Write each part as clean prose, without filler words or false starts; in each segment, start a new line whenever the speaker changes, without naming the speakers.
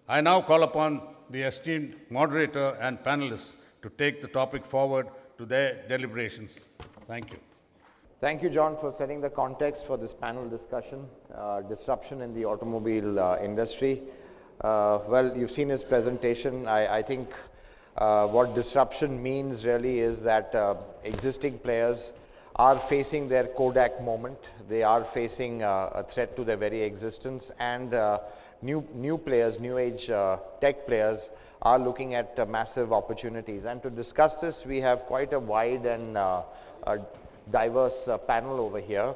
I now call upon the esteemed moderator and panelists to take the topic forward to their deliberations. Thank you.
Thank you, John, for setting the context for this panel discussion, disruption in the automobile industry. Well, you've seen his presentation. I think what disruption means really is that existing players are facing their Kodak moment. They are facing a threat to their very existence, and new players, new age tech players are looking at massive opportunities. And to discuss this, we have quite a wide and diverse panel over here,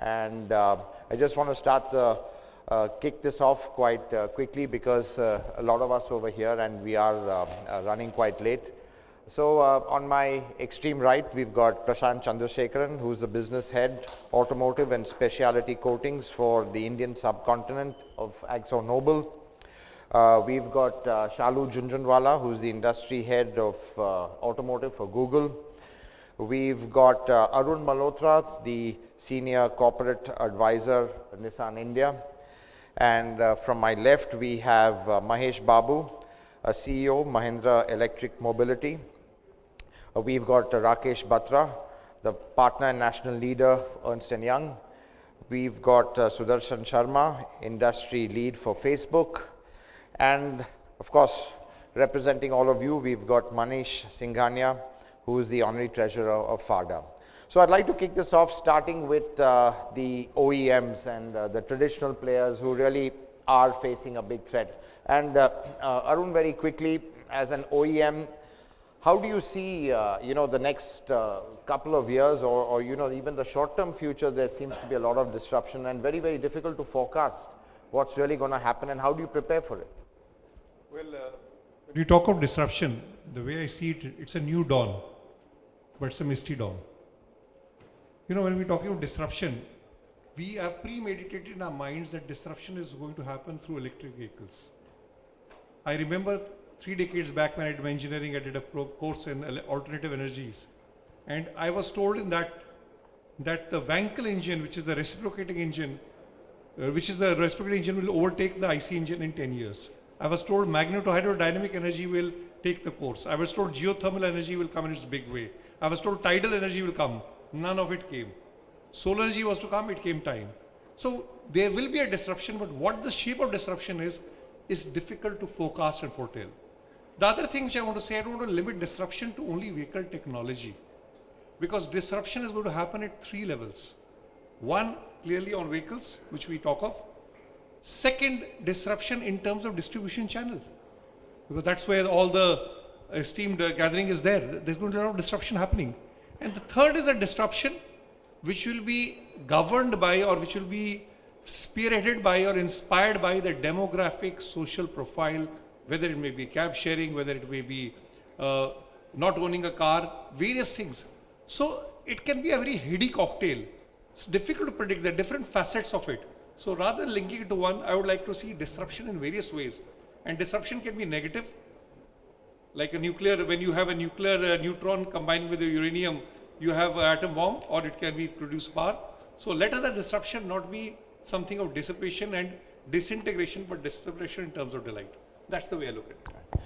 and I just want to kick this off quite quickly because a lot of us over here and we are running quite late. So on my extreme right, we've got Prashant Chandrasekaran, who's the business head, automotive and specialty coatings for the Indian subcontinent of AkzoNobel. We've got Shalu Junjunwala, who's the industry head of automotive for Google. We've got Arun Malhotra, the senior corporate advisor at Nissan India. And from my left, we have Mahesh Babu, a CEO, Mahindra Electric Mobility. We've got Rakesh Batra, the partner and national leader, Ernst & Young. We've got Sudarshan Sharma, industry lead for Facebook. And of course, representing all of you, we've got Manish Singhania, who is the honorary treasurer of FADA. So I'd like to kick this off starting with the OEMs and the traditional players who really are facing a big threat. And Arun, very quickly, as an OEM, how do you see the next couple of years or even the short-term future? There seems to be a lot of disruption and very, very difficult to forecast what's really going to happen, and how do you prepare for it?
Well, when you talk of disruption, the way I see it, it's a new dawn, but it's a misty dawn. When we're talking of disruption, we have premeditated in our minds that disruption is going to happen through electric vehicles. I remember 3 decades back when I did my engineering, I did a course in alternative energies. And I was told in that the Wankel engine, which is the reciprocating engine, will overtake the IC engine in 10 years. I was told magneto-hydrodynamic energy will take the course. I was told geothermal energy will come in its big way. I was told tidal energy will come. None of it came. Solar energy was to come, it came time. So there will be a disruption, but what the shape of disruption is difficult to forecast and foretell. The other thing which I want to say, I don't want to limit disruption to only vehicle technology, because disruption is going to happen at 3 levels. One, clearly on vehicles, which we talk of. Second, disruption in terms of distribution channel, because that's where all the esteemed gathering is there. There's going to be a lot of disruption happening. And the third is a disruption which will be governed by, or which will be spearheaded by or inspired by the demographic social profile, whether it may be cab sharing, whether it may be not owning a car, various things. So it can be a very heady cocktail. It's difficult to predict the different facets of it. So rather than linking it to one, I would like to see disruption in various ways. And disruption can be negative, like a nuclear, when you have a nuclear neutron combined with a uranium, you have an atom bomb, or it can be produce power. So let the disruption not be something of dissipation and disintegration, but disintegration in terms of delight. That's the way I look at it.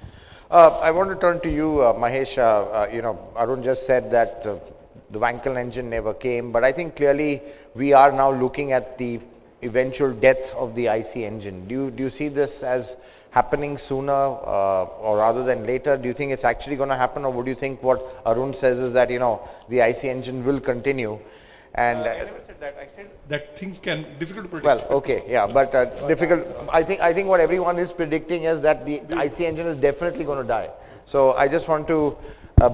I want to turn to you, Mahesh. Arun just said that the Wankel engine never came, but I think clearly we are now looking at the eventual death of the IC engine. Do you see this as happening sooner or rather than later? Do you think it's actually going to happen, or would you think what Arun says is that the IC engine will continue? And
I never said that. I said that things can difficult to predict.
Well, okay, yeah, but difficult. I think what everyone is predicting is that the IC engine is definitely going to die. So I just want to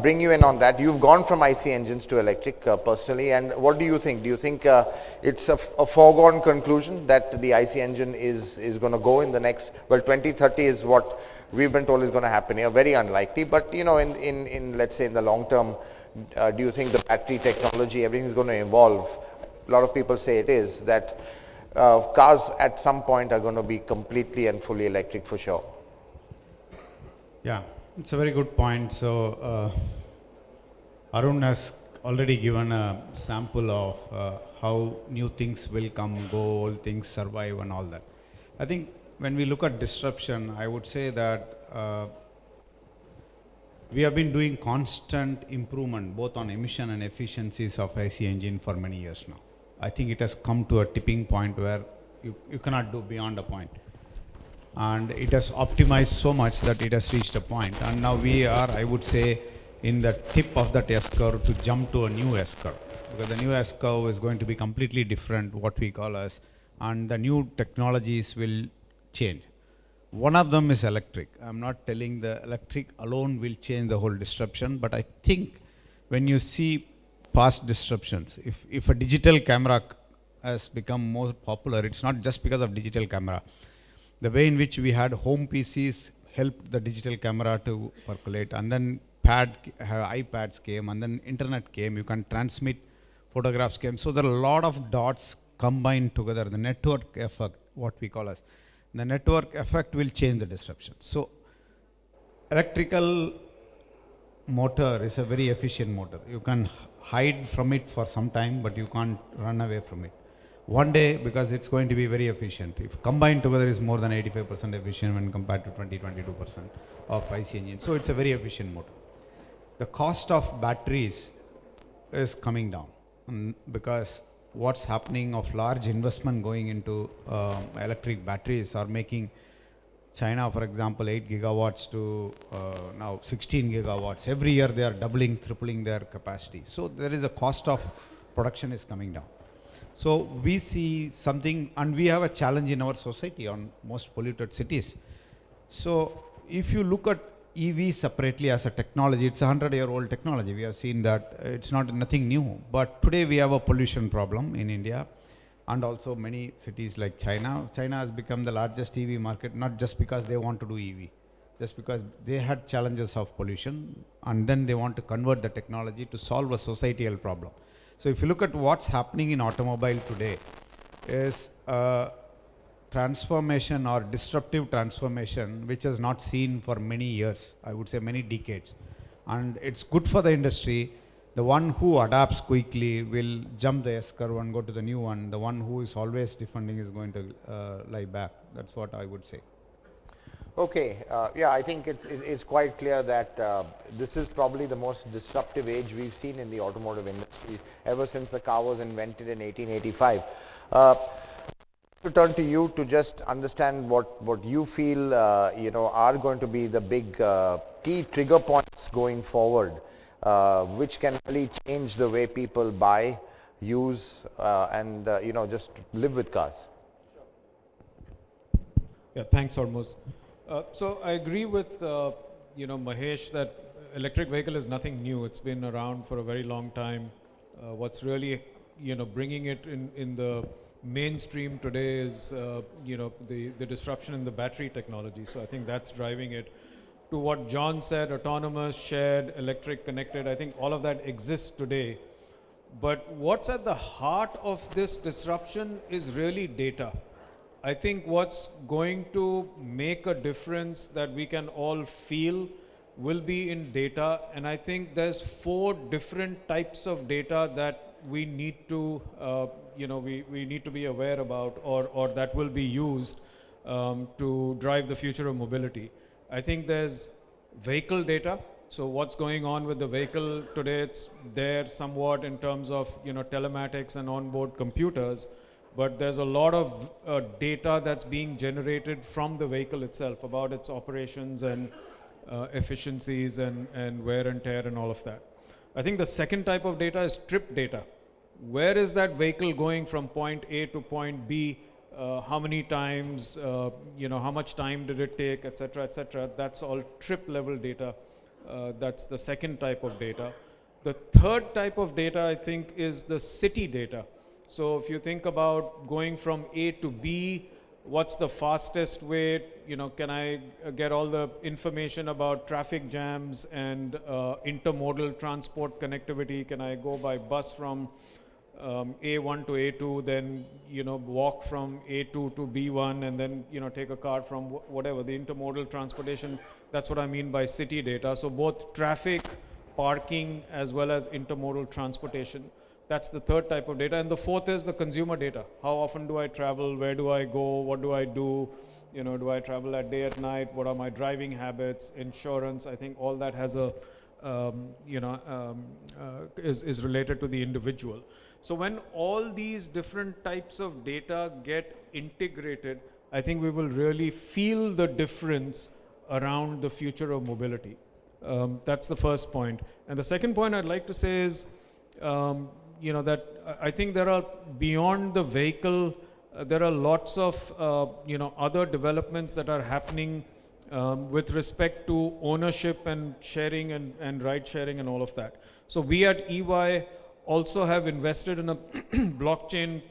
bring you in on that. You've gone from IC engines to electric personally, and what do you think? Do you think it's a foregone conclusion that the IC engine is going to go in the next, 2030 is what we've been told is going to happen here. Very unlikely, but in let's say in the long term, do you think the battery technology, everything is going to evolve? A lot of people say it is, that cars at some point are going to be completely and fully electric for sure.
Yeah, it's a very good point. So Arun has already given a sample of how new things will come, go, old things survive and all that. I think when we look at disruption, I would say that we have been doing constant improvement both on emission and efficiencies of IC engine for many years now. I think it has come to a tipping point where you cannot do beyond a point. And it has optimized so much that it has reached a point. And now we are, I would say, in the tip of that S-curve to jump to a new S-curve. Because the new S-curve is going to be completely different, what we call as, and the new technologies will change. One of them is electric. I'm not telling the electric alone will change the whole disruption, but I think when you see past disruptions, if a digital camera has become more popular, it's not just because of digital camera. The way in which we had home PCs helped the digital camera to percolate, and then iPads came, and then internet came, you can transmit photographs came. So there are a lot of dots combined together, the network effect, what we call as. The network effect will change the disruption. So electrical motor is a very efficient motor. You can hide from it for some time, but you can't run away from it. One day, because it's going to be very efficient. If combined together is more than 85% efficient when compared to 22% of IC engine. So it's a very efficient motor. The cost of batteries is coming down because what's happening of large investment going into electric batteries are making China, for example, 8 gigawatts to now 16 gigawatts. Every year they are doubling, tripling their capacity. So there is a cost of production is coming down. So we see something, and we have a challenge in our society on most polluted cities. So if you look at EV separately as a technology, it's a 100-year-old technology. We have seen that it's not nothing new. But today we have a pollution problem in India, and also many cities like China. China has become the largest EV market, not just because they want to do EV, just because they had challenges of pollution, and then they want to convert the technology to solve a societal problem. So if you look at what's happening in automobile today is transformation or disruptive transformation which is not seen for many years, I would say many decades. And it's good for the industry. The one who adapts quickly will jump the S-curve and go to the new one. The one who is always defending is going to lie back. That's what I would say.
Okay, yeah, I think it's quite clear that this is probably the most disruptive age we've seen in the automotive industry ever since the car was invented in 1885. To turn to you to just understand what you feel are going to be the big key trigger points going forward, which can really change the way people buy, use, and just live with cars.
Yeah, thanks, Hormuz. So I agree with Mahesh that electric vehicle is nothing new. It's been around for a very long time. What's really bringing it in the mainstream today is the disruption in the battery technology. So I think that's driving it. To what John said, autonomous, shared, electric, connected, I think all of that exists today. But what's at the heart of this disruption is really data. I think what's going to make a difference that we can all feel will be in data, and I think there's 4 different types of data that we need to, we need to be aware about, or that will be used to drive the future of mobility. I think there's vehicle data. So what's going on with the vehicle today? It's there somewhat in terms of telematics and onboard computers. But there's a lot of data that's being generated from the vehicle itself about its operations and efficiencies and wear and tear and all of that. I think the second type of data is trip data. Where is that vehicle going from point A to point B? How many times, how much time did it take, et cetera, et cetera. That's all trip level data. That's the second type of data. The third type of data, I think, is the city data. So if you think about going from A to B, what's the fastest way? Can I get all the information about traffic jams and intermodal transport connectivity? Can I go by bus from A1 to A2, then walk from A2 to B1, and then take a car from whatever, the intermodal transportation? That's what I mean by city data. So both traffic, parking, as well as intermodal transportation. That's the third type of data. And the fourth is the consumer data. How often do I travel? Where do I go? What do I do? You know, do I travel at day, at night? What are my driving habits? Insurance? I think all that has a, is related to the individual. So when all these different types of data get integrated, I think we will really feel the difference around the future of mobility. That's the first point. And the second point I'd like to say is, that I think there are beyond the vehicle, there are lots of, other developments that are happening with respect to ownership and sharing and ride sharing and all of that. So we at EY also have invested in a blockchain,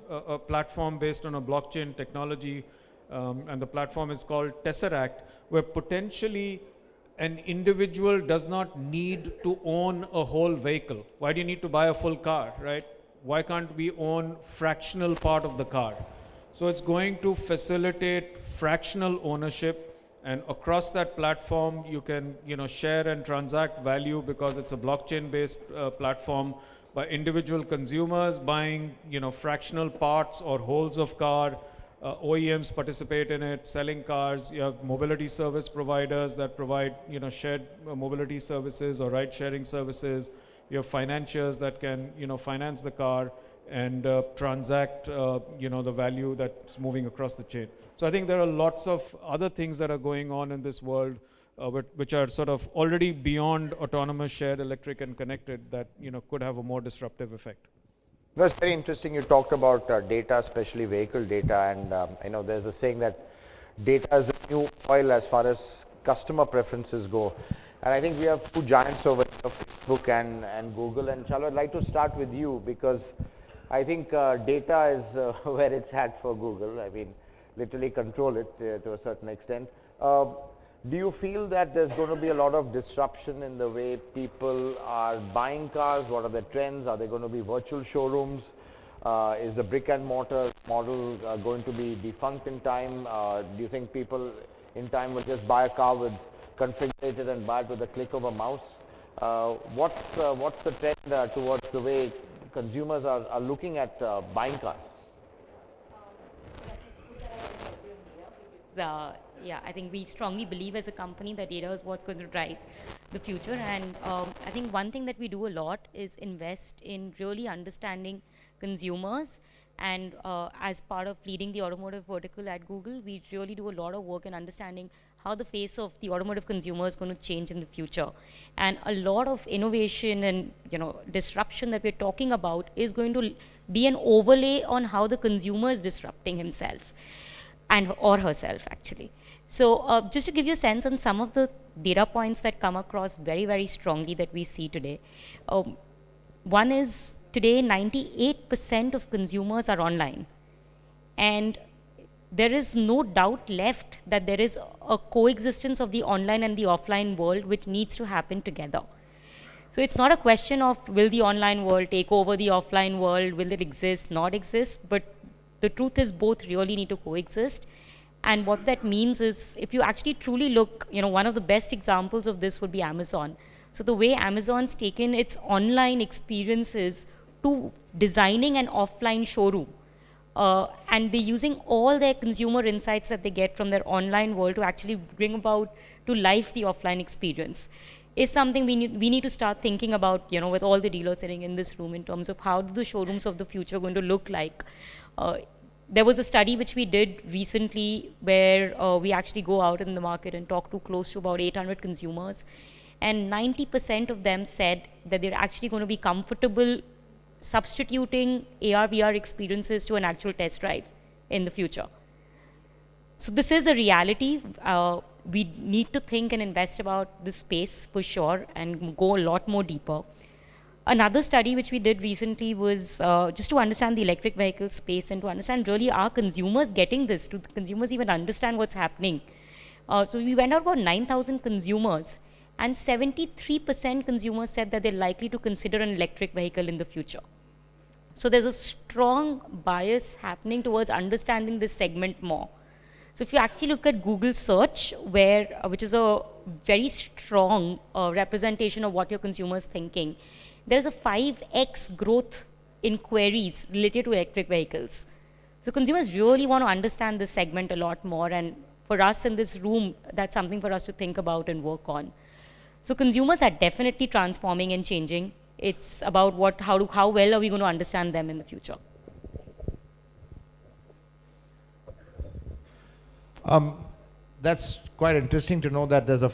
a platform based on a blockchain technology, and the platform is called Tesseract, where potentially an individual does not need to own a whole vehicle. Why do you need to buy a full car, right? Why can't we own fractional part of the car? So it's going to facilitate fractional ownership, and across that platform you can share and transact value because it's a blockchain based platform, by individual consumers buying fractional parts or wholes of car. OEMs participate in it, selling cars. You have mobility service providers that provide shared mobility services or ride sharing services. You have financiers that can finance the car and transact the value that's moving across the chain. So I think there are lots of other things that are going on in this world which are sort of already beyond autonomous, shared, electric and connected that could have a more disruptive effect.
That's very interesting. You talked about data, especially vehicle data, and there's a saying that data is the new oil as far as customer preferences go. And I think we have two giants over here, Facebook and Google. And Chalu, I'd like to start with you because I think data is where it's at for Google. I mean, literally control it to a certain extent. Do you feel that there's going to be a lot of disruption in the way people are buying cars? What are the trends? Are there going to be virtual showrooms? Is the brick and mortar model going to be defunct in time? Do you think people in time will just buy a car with configured and buy it with a click of a mouse? What's the trend towards the way consumers are looking at buying cars?
Yeah, I think we strongly believe as a company that data is what's going to drive the future. And I think one thing that we do a lot is invest in really understanding consumers. And as part of leading the automotive vertical at Google, we really do a lot of work in understanding how the face of the automotive consumer is going to change in the future. And a lot of innovation and disruption that we're talking about is going to be an overlay on how the consumer is disrupting himself and or herself actually. So just to give you a sense on some of the data points that come across very, very strongly that we see today. One is today 98% of consumers are online. And there is no doubt left that there is a coexistence of the online and the offline world which needs to happen together. So it's not a question of will the online world take over the offline world, will it exist, not exist, but the truth is both really need to coexist. And what that means is if you actually truly look, one of the best examples of this would be Amazon. So the way Amazon's taken its online experiences to designing an offline showroom, and they're using all their consumer insights that they get from their online world to actually bring about to life the offline experience, is something we need to start thinking about, with all the dealers sitting in this room in terms of how the showrooms of the future are going to look like. There was a study which we did recently where we actually go out in the market and talk to close to about 800 consumers, and 90% of them said that they're actually going to be comfortable substituting AR/VR experiences to an actual test drive in the future. So this is a reality. We need to think and invest about this space for sure and go a lot more deeper. Another study which we did recently was just to understand the electric vehicle space and to understand really are consumers getting this? Do the consumers even understand what's happening? So we went out about 9,000 consumers, and 73% consumers said that they're likely to consider an electric vehicle in the future. So there's a strong bias happening towards understanding this segment more. So if you actually look at Google search, which is a very strong representation of what your consumer is thinking, there's a 5x growth in queries related to electric vehicles. So consumers really want to understand this segment a lot more, and for us in this room, that's something for us to think about and work on. So consumers are definitely transforming and changing. It's about how well are we going to understand them in the future.
That's quite interesting to know that there's a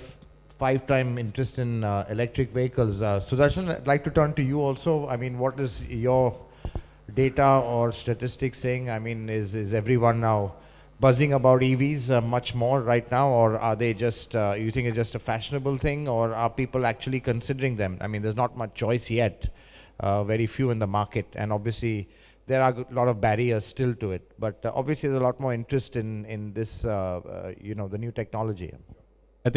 5-time interest in electric vehicles. Sudarshan, I'd like to turn to you also. I mean, what is your data or statistics saying? I mean, is everyone now buzzing about EVs much more right now, or are they just, you think it's just a fashionable thing, or are people actually considering them? I mean, there's not much choice yet, very few in the market, and obviously there are a lot of barriers still to it, but obviously there's a lot more interest in this, you know, the new technology.
I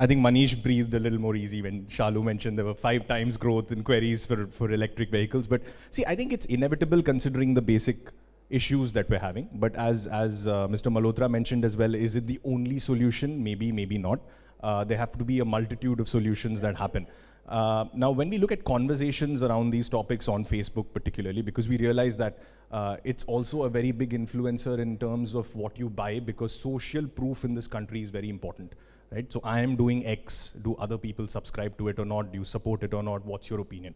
think Manish breathed a little more easy when Shalu mentioned there were 5 times growth in queries for electric vehicles. But see, I think it's inevitable considering the basic issues that we're having. But as Mr. Malhotra mentioned as well, is it the only solution? Maybe, maybe not. There have to be a multitude of solutions that happen. Now, when we look at conversations around these topics on Facebook particularly, because we realize that it's also a very big influencer in terms of what you buy, because social proof in this country is very important. Right? So I am doing X, do other people subscribe to it or not? Do you support it or not? What's your opinion?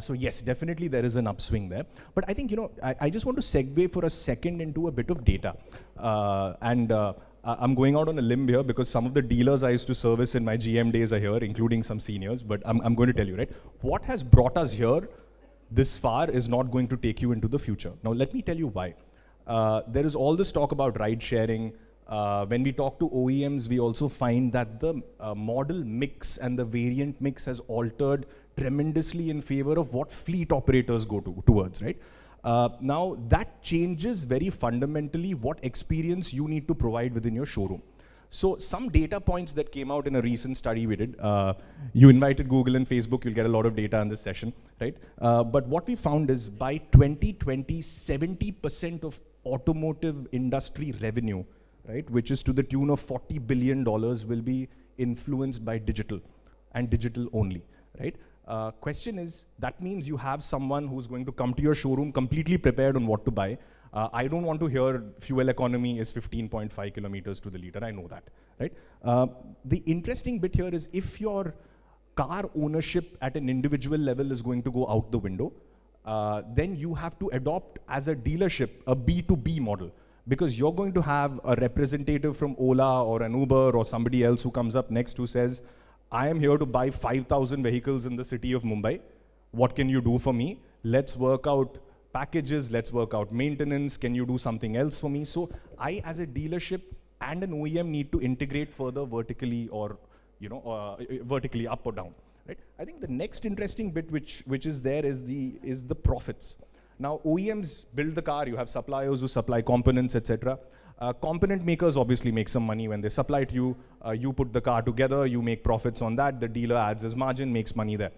So yes, definitely there is an upswing there. But I think, you know, I just want to segue for a second into a bit of data. I'm going out on a limb here because some of the dealers I used to service in my GM days are here, including some seniors, but I'm going to tell you, right? What has brought us here this far is not going to take you into the future. Now, let me tell you why. There is all this talk about ride sharing. When we talk to OEMs, we also find that the model mix and the variant mix has altered tremendously in favor of what fleet operators go towards, right? Now, that changes very fundamentally what experience you need to provide within your showroom. So some data points that came out in a recent study we did, you invited Google and Facebook, you'll get a lot of data in this session, right? But what we found is by 2020, 70% of automotive industry revenue, right, which is to the tune of $40 billion, will be influenced by digital and digital only, right? Question is, that means you have someone who's going to come to your showroom completely prepared on what to buy. I don't want to hear fuel economy is 15.5 kilometers to the liter, I know that, right? The interesting bit here is if your car ownership at an individual level is going to go out the window, then you have to adopt as a dealership a B2B model, because you're going to have a representative from Ola or an Uber or somebody else who comes up next who says, I am here to buy 5,000 vehicles in the city of Mumbai. What can you do for me? Let's work out packages, let's work out maintenance. Can you do something else for me? So I, as a dealership and an OEM, need to integrate further vertically or, you know, vertically up or down. Right? I think the next interesting bit which is there is the profits. Now, OEMs build the car, you have suppliers who supply components, etc. Component makers obviously make some money when they supply to you. You put the car together, you make profits on that, the dealer adds his margin, makes money there.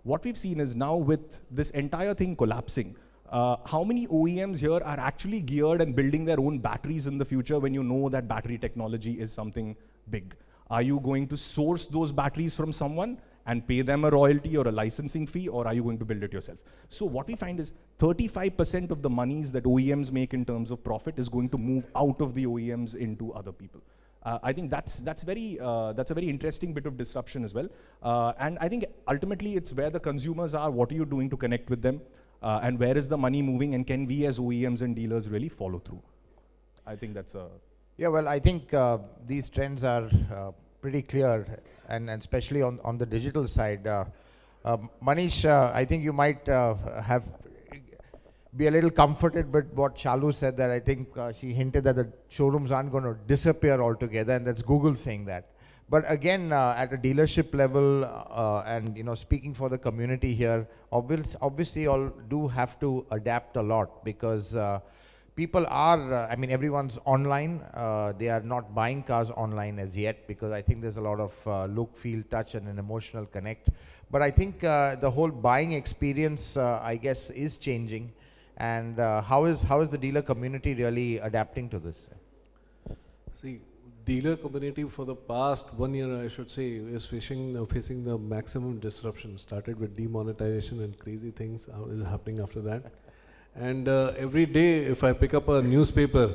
What we've seen is now with this entire thing collapsing, how many OEMs here are actually geared and building their own batteries in the future when you know that battery technology is something big? Are you going to source those batteries from someone and pay them a royalty or a licensing fee, or are you going to build it yourself? So what we find is 35% of the monies that OEMs make in terms of profit is going to move out of the OEMs into other people. I think that's a very interesting bit of disruption as well. And I think ultimately it's where the consumers are, what are you doing to connect with them, and where is the money moving, and can we as OEMs and dealers really follow through? I think that's a...
Yeah, well, I think these trends are pretty clear, and especially on the digital side. Manish, I think you might be a little comforted with what Shalu said, that I think she hinted that the showrooms aren't going to disappear altogether, and that's Google saying that. But again, at a dealership level, and you know, speaking for the community here, obviously all do have to adapt a lot, because people are, I mean, everyone's online. They are not buying cars online as yet, because I think there's a lot of look, feel, touch, and an emotional connect. But I think the whole buying experience, I guess, is changing. And how is the dealer community really adapting to this?
See, dealer community for the past 1 year, I should say, is facing the maximum disruption. Started with demonetization and crazy things is happening after that. And every day, if I pick up a newspaper,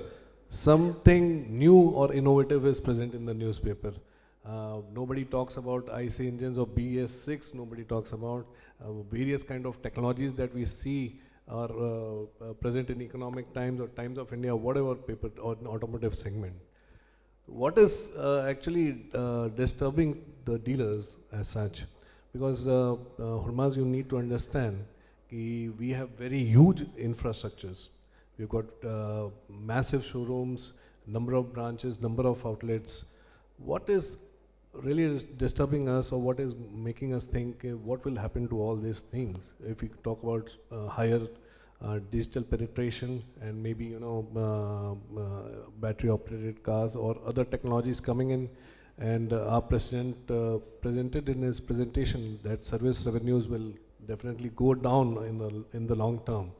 something new or innovative is present in the newspaper. Nobody talks about IC engines or BS6, nobody talks about various kind of technologies that we see are present in Economic Times or Times of India, whatever paper or automotive segment. What is actually disturbing the dealers as such? Because Hurmaz, you need to understand we have very huge infrastructures. We've got massive showrooms, number of branches, number of outlets. What is really disturbing us, or what is making us think what will happen to all these things if we talk about higher digital penetration and maybe battery operated cars or other technologies coming in? And our president presented in his presentation that service revenues will definitely go down in the long term.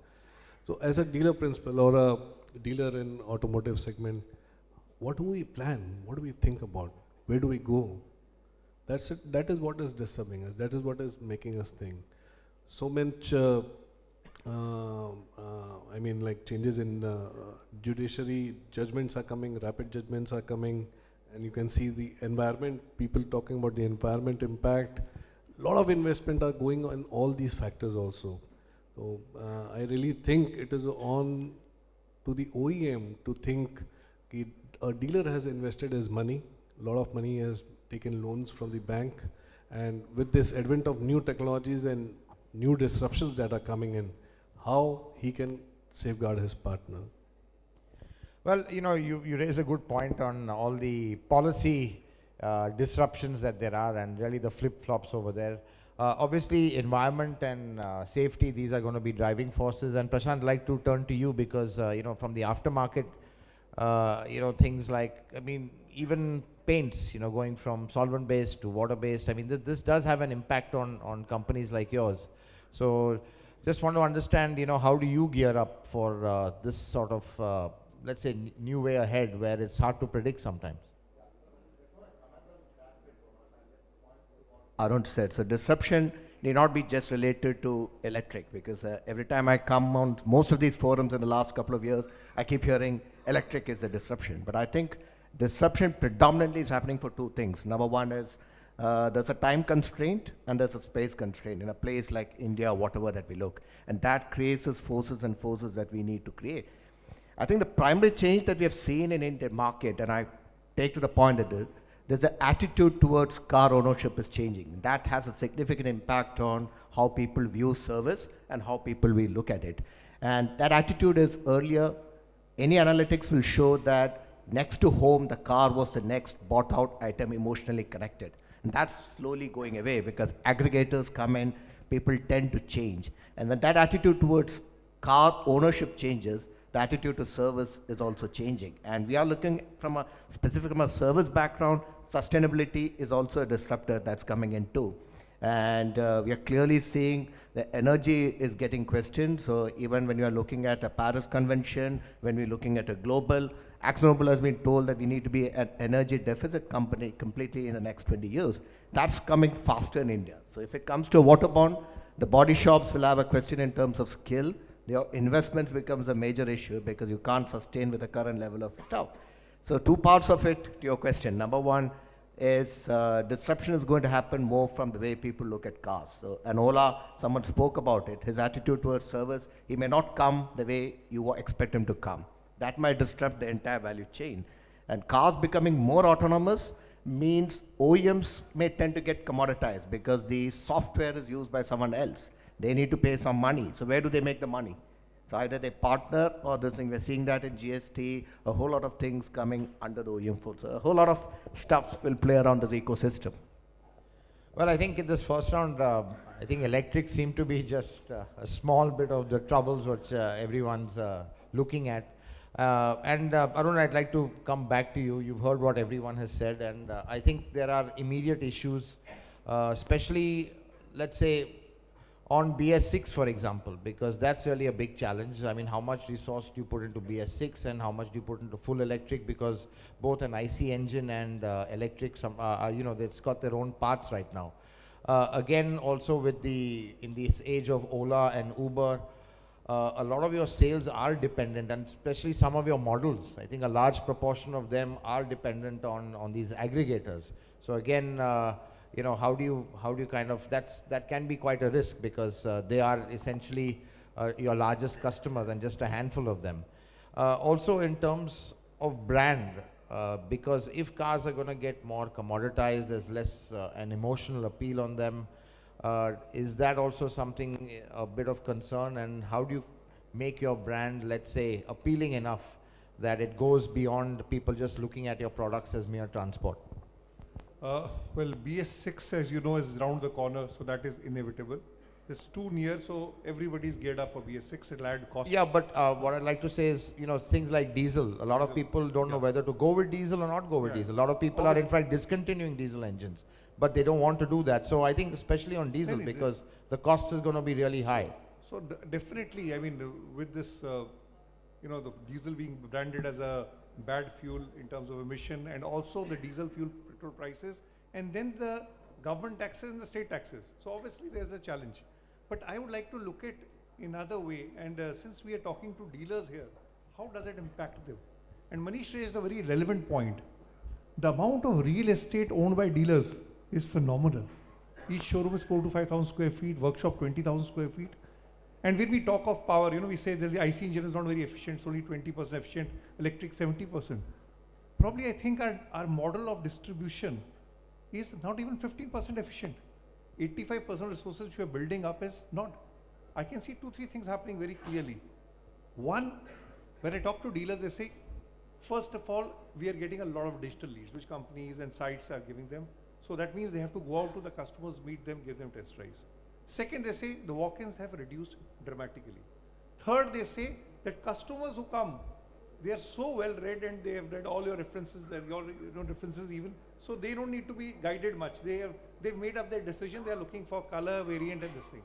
So as a dealer principal or a dealer in automotive segment, what do we plan? What do we think about? Where do we go? That's it. That is what is disturbing us. That is what is making us think. So much, I mean, like changes in judiciary, judgments are coming, rapid judgments are coming, and you can see the environment, people talking about the environment impact. A lot of investment are going on all these factors also. So I really think it is on to the OEM to think a dealer has invested his money, a lot of money has taken loans from the bank, and with this advent of new technologies and new disruptions that are coming in, how he can safeguard his partner.
Well, you raise a good point on all the policy disruptions that there are and really the flip-flops over there. Obviously, environment and safety, these are going to be driving forces. And Prashant, I'd like to turn to you because, from the aftermarket, things like, I mean, even paints, going from solvent-based to water-based. I mean, this does have an impact on companies like yours. So just want to understand, how do you gear up for this sort of, let's say, new way ahead where it's hard to predict sometimes?
Arun said, so disruption need not be just related to electric, because every time I come on most of these forums in the last couple of years, I keep hearing electric is the disruption. But I think disruption predominantly is happening for two things. Number one is there's a time constraint and there's a space constraint in a place like India, whatever that we look. And that creates those forces and forces that we need to create. I think the primary change that we have seen in Indian market, and I take to the point that there's the attitude towards car ownership is changing. That has a significant impact on how people view service and how people will look at it. And that attitude is earlier, any analytics will show that next to home, the car was the next bought out item emotionally connected. And that's slowly going away because aggregators come in, people tend to change. And when that attitude towards car ownership changes, the attitude to service is also changing. And we are looking from a service background. Sustainability is also a disruptor that's coming in too. And we are clearly seeing the energy is getting questioned. So even when you are looking at a Paris Convention, when we're looking at a global, AkzoNobel has been told that we need to be an energy deficit company completely in the next 20 years. That's coming faster in India. So if it comes to a water bond, the body shops will have a question in terms of skill. Their investments becomes a major issue because you can't sustain with the current level of stuff. So two parts of it to your question. Number one is disruption is going to happen more from the way people look at cars. So, and Ola, someone spoke about it, his attitude towards service, he may not come the way you expect him to come. That might disrupt the entire value chain. And cars becoming more autonomous means OEMs may tend to get commoditized because the software is used by someone else. They need to pay some money. So where do they make the money? So either they partner or this thing, we're seeing that in GST, a whole lot of things coming under the OEM fold. So a whole lot of stuff will play around this ecosystem.
Well, I think in this first round, I think electric seemed to be just a small bit of the troubles which everyone's looking at. Arun, I'd like to come back to you. You've heard what everyone has said, and I think there are immediate issues, especially, let's say, on BS6, for example, because that's really a big challenge. I mean, how much resource do you put into BS6 and how much do you put into full electric? Because both an IC engine and electric, it's got their own parts right now. Again, also with in this age of Ola and Uber, a lot of your sales are dependent, and especially some of your models. I think a large proportion of them are dependent on these aggregators. So again, you know, how do you kind of, that can be quite a risk, because they are essentially your largest customers and just a handful of them. Also in terms of brand, because if cars are going to get more commoditized, there's less an emotional appeal on them. Is that also something a bit of concern, and how do you make your brand, let's say, appealing enough that it goes beyond people just looking at your products as mere transport?
Well, BS6, as you know, is round the corner, so that is inevitable. It's too near, so everybody's geared up for BS6. It'll add cost.
Yeah, but what I'd like to say is, you know, things like diesel. A lot of people don't know whether to go with diesel or not go with diesel. A lot of people are in fact discontinuing diesel engines, but they don't want to do that. So I think especially on diesel, because the cost is going to be really high.
So definitely, I mean, with this, you know, the diesel being branded as a bad fuel in terms of emission, and also the diesel fuel petrol prices, and then the government taxes and the state taxes. So obviously there's a challenge. But I would like to look at another way, and since we are talking to dealers here, how does it impact them? And Manish raised a very relevant point. The amount of real estate owned by dealers is phenomenal. Each showroom is 4,000 to 5,000 square feet, workshop 20,000 square feet. And when we talk of power, you know, we say that the IC engine is not very efficient, it's only 20% efficient, electric 70%. Probably I think our model of distribution is not even 15% efficient. 85% resources which we are building up is not. I can see 2-3 things happening very clearly. One, when I talk to dealers, they say, first of all, we are getting a lot of digital leads, which companies and sites are giving them. So that means they have to go out to the customers, meet them, give them test drives. Second, they say the walk-ins have reduced dramatically. Third, they say that customers who come, they are so well read and they have read all your references, your references even, so they don't need to be guided much. They've made up their decision. They are looking for color, variant, and this thing.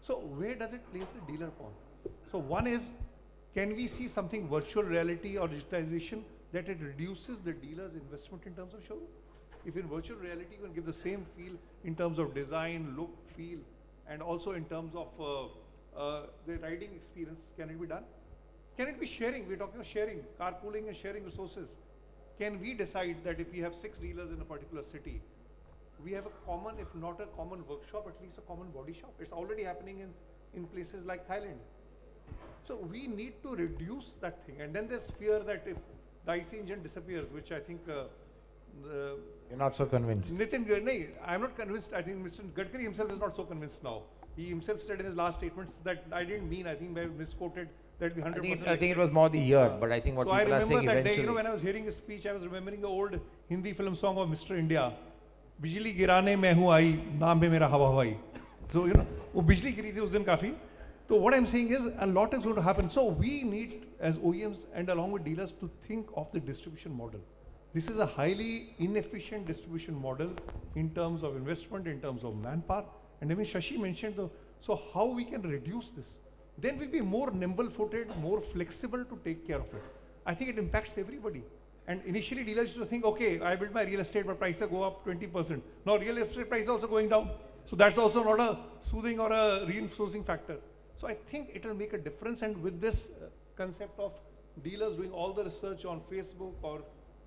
So where does it place the dealer upon? So one is, can we see something virtual reality or digitization that it reduces the dealer's investment in terms of showroom? If in virtual reality you can give the same feel in terms of design, look, feel, and also in terms of the riding experience, can it be done? Can it be sharing? We're talking about sharing, carpooling and sharing resources. Can we decide that if we have 6 dealers in a particular city, we have a common, if not a common workshop, at least a common body shop? It's already happening in places like Thailand. So we need to reduce that thing. And then there's fear that if the IC engine disappears, which I think
You're not so convinced.
Nitin, I'm not convinced. I think Mr. Gadkari himself is not so convinced now. He himself said in his last statements that I didn't mean, I think I misquoted that we 100%.
I think it was more the year, but I think what
so
people
I
are saying
remember that
eventually.
day, you know, when I was hearing his speech, I was remembering the old Hindi film song of Mr. India. Bijli girane mein hu aayi, naam hai mera hawa hawai. So, you know, wo bijli giri thi us din kafi. So what I'm saying is a lot is going to happen. So we need as OEMs and along with dealers to think of the distribution model. This is a highly inefficient distribution model in terms of investment, in terms of manpower. And even Shashi mentioned so how we can reduce this. Then we'll be more nimble-footed, more flexible to take care of it. I think it impacts everybody. And initially dealers used to think, okay, I build my real estate, but prices go up 20%. Now real estate price is also going down. So that's also not a soothing or a reinforcing factor. So I think it will make a difference. And with this concept of dealers doing all the research on Facebook or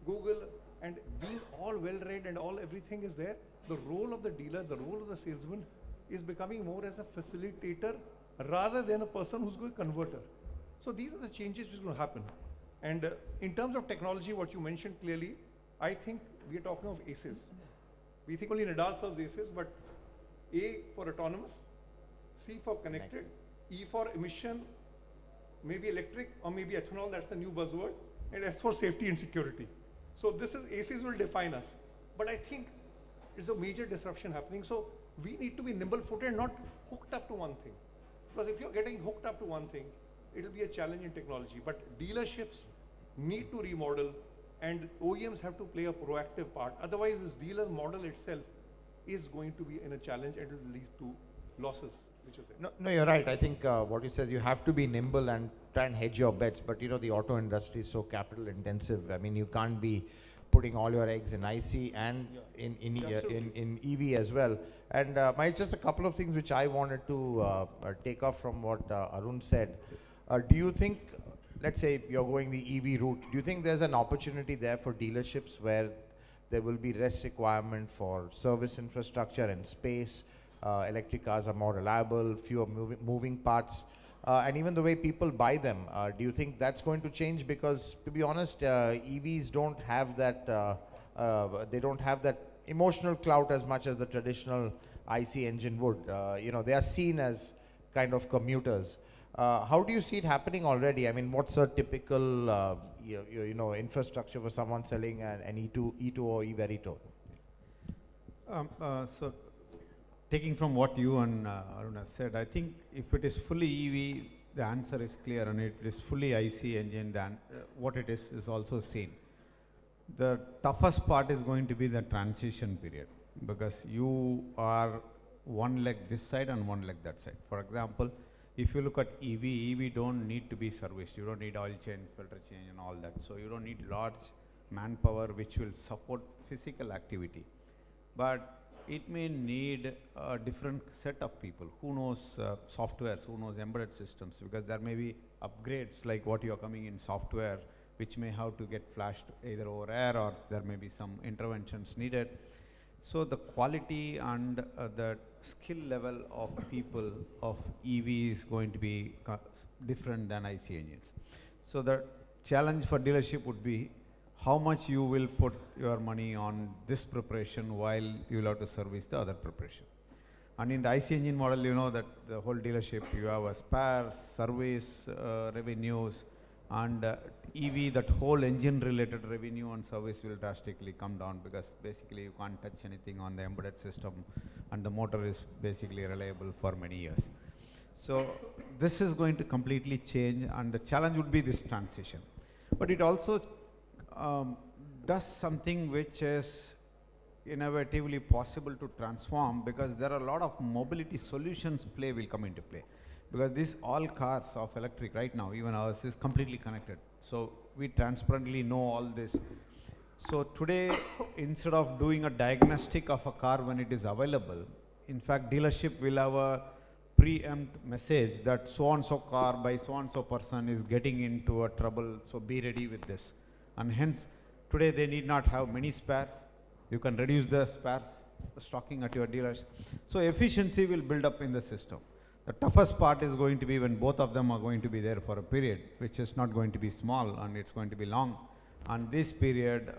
Google and being all well-read and all everything is there, the role of the dealer, the role of the salesman is becoming more as a facilitator rather than a person who's going to converter. So these are the changes which are going to happen. And in terms of technology, what you mentioned clearly, I think we are talking of ACEs. We think only Nadal serves ACEs, but A for autonomous, C for connected, E for emission, maybe electric or maybe ethanol, that's the new buzzword, and S for safety and security. So this is, ACEs will define us. But I think it's a major disruption happening. So we need to be nimble-footed, not hooked up to one thing. Because if you're getting hooked up to one thing, it'll be a challenge in technology. But dealerships need to remodel and OEMs have to play a proactive part. Otherwise, this dealer model itself is going to be in a challenge and it will lead to losses. Which are there.
No, you're right. I think what you said, you have to be nimble and try and hedge your bets. But you know, the auto industry is so capital intensive. I mean, you can't be putting all your eggs in IC and in EV as well. And just a couple of things which I wanted to take off from what Arun said. Do you think, let's say you're going the EV route, do you think there's an opportunity there for dealerships where there will be less requirement for service infrastructure and space? Electric cars are more reliable, fewer moving parts, and even the way people buy them. Do you think that's going to change? Because to be honest, EVs don't have that, they don't have that emotional clout as much as the traditional IC engine would. You know, they are seen as kind of commuters. How do you see it happening already? I mean, what's a typical you know, infrastructure for someone selling an E2 or E-Verito?
So, taking from what you and Arun have said, I think if it is fully EV, the answer is clear, and it is fully IC engine, then what it is also seen. The toughest part is going to be the transition period, because you are one leg this side and one leg that side. For example, if you look at EV don't need to be serviced. You don't need oil change, filter change and all that. So you don't need large manpower which will support physical activity. But it may need a different set of people who knows softwares, who knows embedded systems, because there may be upgrades like what you are coming in software which may have to get flashed either over air, or there may be some interventions needed. So the quality and the skill level of people of EV is going to be different than IC engines. So the challenge for dealership would be how much you will put your money on this preparation while you will have to service the other preparation. And in the IC engine model, you know that the whole dealership, you have a spares, service revenues, and EV, that whole engine related revenue and service will drastically come down, because basically you can't touch anything on the embedded system and the motor is basically reliable for many years. So this is going to completely change, and the challenge would be this transition. But it also does something which is innovatively possible to transform, because there are a lot of mobility solutions will come into play. Because these all cars of electric right now, even ours, is completely connected. So we transparently know all this. So today, instead of doing a diagnostic of a car when it is available, in fact, dealership will have a preempt message that so-and-so car by so-and-so person is getting into a trouble, so be ready with this. And hence, today they need not have many spares. You can reduce the spares stocking at your dealers. So efficiency will build up in the system. The toughest part is going to be when both of them are going to be there for a period, which is not going to be small and it's going to be long. And this period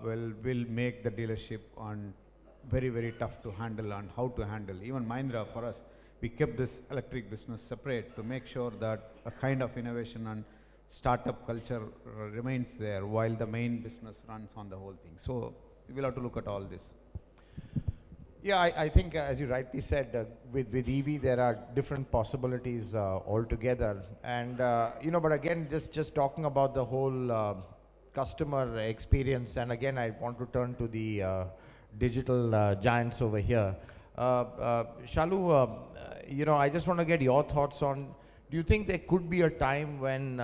will make the dealership on very, very tough to handle and how to handle. Even Mahindra, for us, we kept this electric business separate to make sure that a kind of innovation and startup culture remains there while the main business runs on the whole thing. So we'll have to look at all this.
Yeah, I think as you rightly said, with EV there are different possibilities altogether, and you know, but again, just talking about the whole customer experience, and again I want to turn to the digital giants over here. Shalu, you know, I just want to get your thoughts on, do you think there could be a time when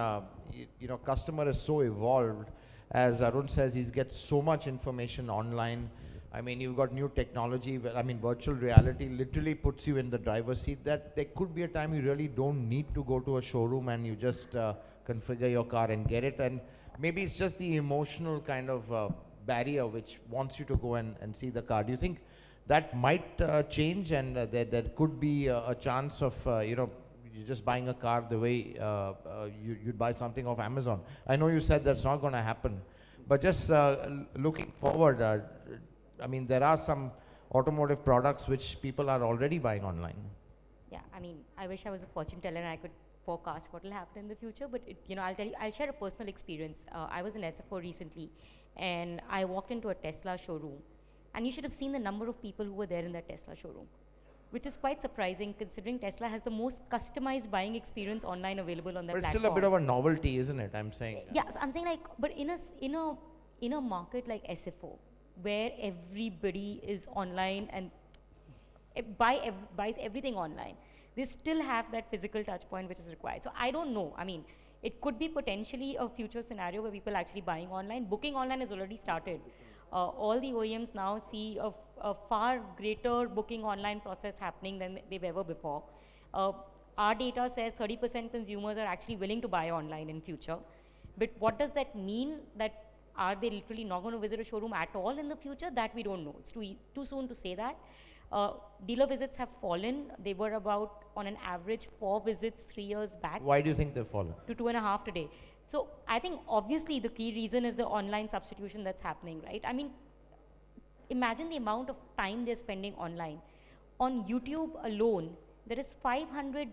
you know, customer is so evolved, as Arun says, he gets so much information online. I mean, you've got new technology, I mean, virtual reality literally puts you in the driver's seat, that there could be a time you really don't need to go to a showroom and you just configure your car and get it. And maybe it's just the emotional kind of barrier which wants you to go and see the car. Do you think that might change, and there could be a chance of, you know, you're just buying a car the way you'd buy something off Amazon? I know you said that's not going to happen, but just looking forward, I mean, there are some automotive products which people are already buying online.
Yeah, I mean, I wish I was a fortune teller and I could forecast what will happen in the future, but you know, I'll tell you, I'll share a personal experience. I was in SFO recently, and I walked into a Tesla showroom, and you should have seen the number of people who were there in that Tesla showroom, which is quite surprising considering Tesla has the most customized buying experience online available on their
But it's
platform.
still a bit of a novelty, isn't it? I'm saying.
Yeah, so I'm saying, like, but in a market like SFO, where everybody is online and buys everything online, they still have that physical touch point which is required. So I don't know. I mean, it could be potentially a future scenario where people are actually buying online. Booking online has already started. All the OEMs now see a far greater booking online process happening than they've ever before. Our data says 30% consumers are actually willing to buy online in future. But what does that mean? That are they literally not going to visit a showroom at all in the future? That we don't know. It's too soon to say that. Dealer visits have fallen. They were about, on an average, 4 visits 3 years back.
Why do you think they've fallen?
To 2.5 today. So I think obviously the key reason is the online substitution that's happening, right? I mean, imagine the amount of time they're spending online. On YouTube alone, there is 500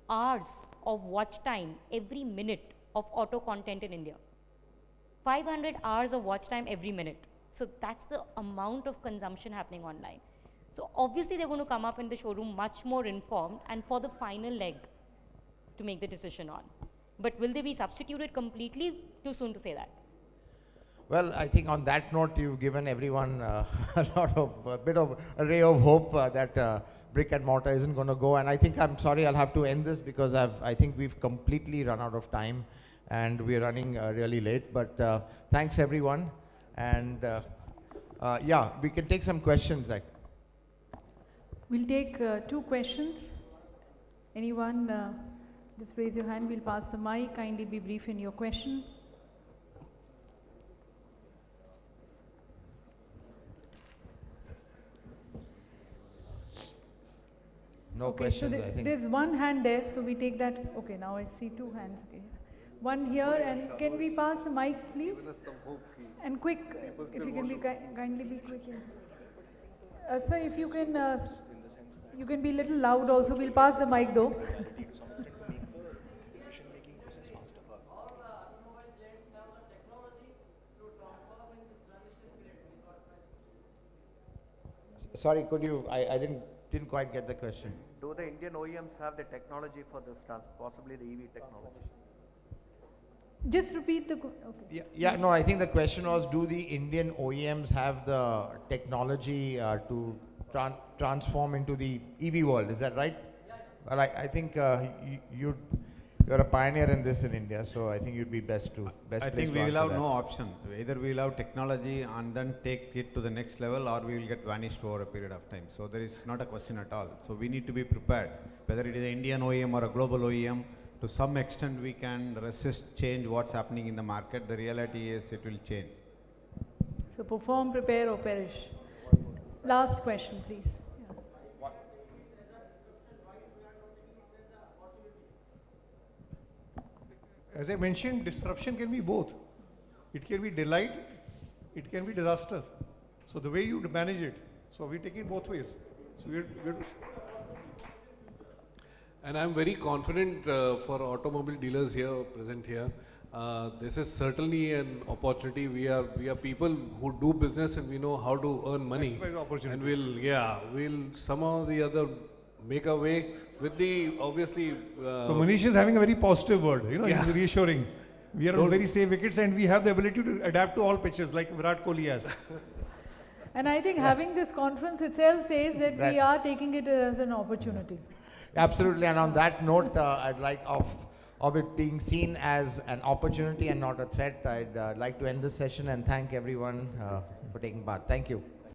hours of watch time every minute of auto content in India. 500 hours of watch time every minute. So that's the amount of consumption happening online. So obviously they're going to come up in the showroom much more informed and for the final leg to make the decision on. But will they be substituted completely? Too soon to say that.
Well, I think on that note, you've given everyone a bit of a ray of hope that brick and mortar isn't going to go. And I think, I'm sorry, I'll have to end this because I think we've completely run out of time and we're running really late. But thanks everyone. And yeah, we can take some questions.
We'll take 2 questions. Anyone, just raise your hand. We'll pass the mic. Kindly be brief in your question.
No
Okay,
questions,
so
I think.
there's one hand there, so we take that. Okay, now I see 2 hands. Okay, one here, and can we pass the mics, please? And quick, if you can be kindly be quick. Sir, if you can be a little loud also. We'll pass the mic though.
Sorry, could you, I didn't quite get the question.
Do the Indian OEMs have the technology for this, possibly the EV technology?
Just repeat the. Okay.
Yeah, no, I think the question was, do the Indian OEMs have the technology to transform into the EV world? Is that right? Well, I think you're a pioneer in this in India, so I think you'd be best
I think we will have no option. Either we will have technology and then take it to the next level, or we will get vanished over a period of time. So there is not a question at all. So we need to be prepared, whether it is an Indian OEM or a global OEM. To some extent, we can resist change what's happening in the market. The reality is it will change.
So perform, prepare or perish. Last question, please. Yeah.
As I mentioned, disruption can be both. It can be delight, it can be disaster. So the way you manage it, so we take it both ways. So we're
And I'm very confident for automobile dealers here, present here. This is certainly an opportunity. We are people who do business and we know how to earn money.
Maximize opportunity.
And we'll somehow or the other make a way with the, obviously.
So Manish is having a very positive word, he's reassuring. We are on very safe wickets and we have the ability to adapt to all pitches like Virat Kohli has.
And I think having this conference itself says that we are taking it as an opportunity.
Absolutely, and on that note, I'd like of it being seen as an opportunity and not a threat, I'd like to end this session and thank everyone for taking part. Thank you.